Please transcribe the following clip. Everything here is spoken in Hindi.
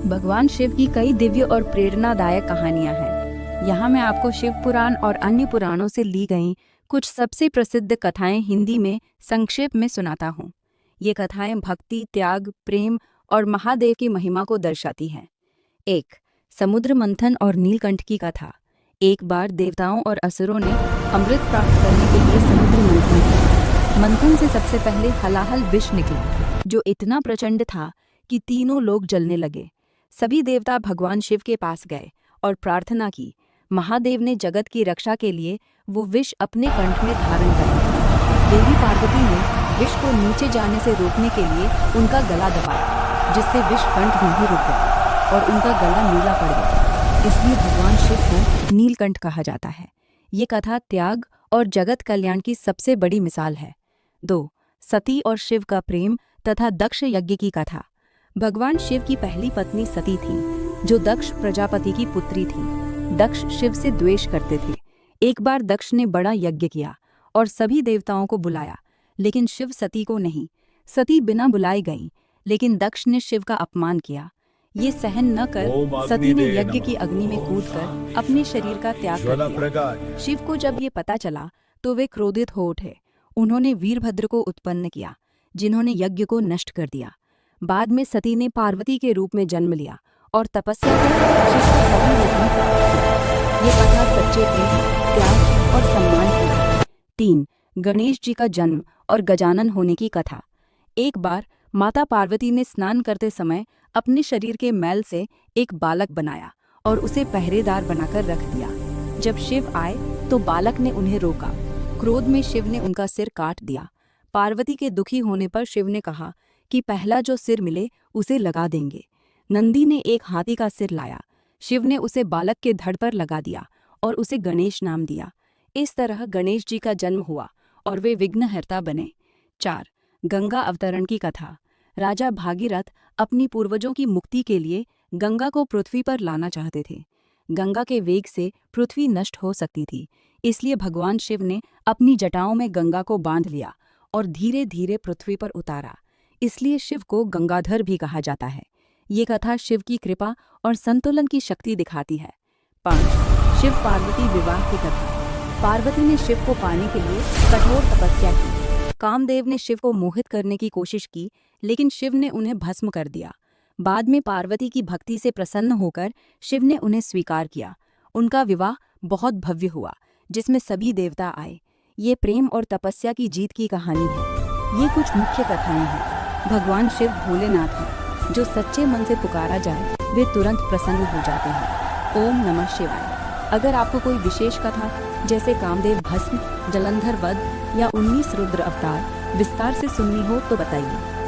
भगवान शिव की कई दिव्य और प्रेरणादायक कहानियां हैं। यहाँ मैं आपको शिव पुराण और अन्य पुराणों से ली गई कुछ सबसे प्रसिद्ध कथाएं हिंदी में संक्षेप में सुनाता हूँ। ये कथाएं भक्ति, त्याग, प्रेम और महादेव की महिमा को दर्शाती हैं। 1. समुद्र मंथन और नीलकंठ की कथा। एक बार देवताओं और असुरों ने अमृत प्राप्त करने के लिए समुद्र मंथन किया। मंथन से सबसे पहले हलाहल विष निकला, जो इतना प्रचंड था कि तीनों लोग जलने लगे। सभी देवता भगवान शिव के पास गए और प्रार्थना की। महादेव ने जगत की रक्षा के लिए वो विष अपने कंठ में धारण कर लिया। देवी पार्वती ने विष को नीचे जाने से रोकने के लिए उनका गला दबाया, जिससे विष कंठ में ही रुक गया और उनका गला नीला पड़ गया। इसलिए भगवान शिव को नीलकंठ कहा जाता है। ये कथा त्याग और जगत कल्याण की सबसे बड़ी मिसाल है। 2. सती और शिव का प्रेम तथा दक्ष यज्ञ की कथा। भगवान शिव की पहली पत्नी सती थी, जो दक्ष प्रजापति की पुत्री थी। दक्ष शिव से द्वेष करते थे। एक बार दक्ष ने बड़ा यज्ञ किया और सभी देवताओं को बुलाया, लेकिन शिव सती को नहीं। सती बिना बुलाई गई, लेकिन दक्ष ने शिव का अपमान किया। ये सहन न कर सती ने यज्ञ की अग्नि में कूदकर अपने शरीर का त्याग कर दिया। शिव को जब ये पता चला तो वे क्रोधित हो उठे। उन्होंने वीरभद्र को उत्पन्न किया, जिन्होंने यज्ञ को नष्ट कर दिया। बाद में सती ने पार्वती के रूप में जन्म लिया और तपस्या कर शिव को सभी रूप में प्राप्त किया। ये कथा सच्चे प्रेम, त्याग और सम्मान की है। 3. गणेश जी का जन्म और गजानन होने की कथा। एक बार माता पार्वती ने स्नान करते समय अपने शरीर के मैल से एक बालक बनाया और उसे पहरेदार बनाकर रख दिया। जब शिव आए तो बालक ने उन्हें रोका। क्रोध में शिव ने उनका सिर काट दिया। पार्वती के दुखी होने पर शिव ने कहा कि पहला जो सिर मिले उसे लगा देंगे। नंदी ने एक हाथी का सिर लाया। शिव ने उसे बालक के धड़ पर लगा दिया और उसे गणेश नाम दिया। इस तरह गणेश जी का जन्म हुआ और वे विघ्नहर्ता बने। 4. गंगा अवतरण की कथा। राजा भागीरथ अपनी पूर्वजों की मुक्ति के लिए गंगा को पृथ्वी पर लाना चाहते थे। गंगा के वेग से पृथ्वी नष्ट हो सकती थी, इसलिए भगवान शिव ने अपनी जटाओं में गंगा को बांध लिया और धीरे धीरे पृथ्वी पर उतारा। इसलिए शिव को गंगाधर भी कहा जाता है। ये कथा शिव की कृपा और संतुलन की शक्ति दिखाती है। 5. शिव पार्वती विवाह की कथा। पार्वती ने शिव को पाने के लिए कठोर तपस्या की। कामदेव ने शिव को मोहित करने की कोशिश की, लेकिन शिव ने उन्हें भस्म कर दिया। बाद में पार्वती की भक्ति से प्रसन्न होकर शिव ने उन्हें स्वीकार किया। उनका विवाह बहुत भव्य हुआ, जिसमें सभी देवता आए। ये प्रेम और तपस्या की जीत की कहानी है। ये कुछ मुख्य कथाएं हैं। भगवान शिव भोलेनाथ हैं, जो सच्चे मन से पुकारा जाए वे तुरंत प्रसन्न हो जाते हैं। ओम नमः शिवाय। अगर आपको कोई विशेष कथा जैसे कामदेव भस्म, जलंधर वध या 19 रुद्र अवतार विस्तार से सुननी हो तो बताइए।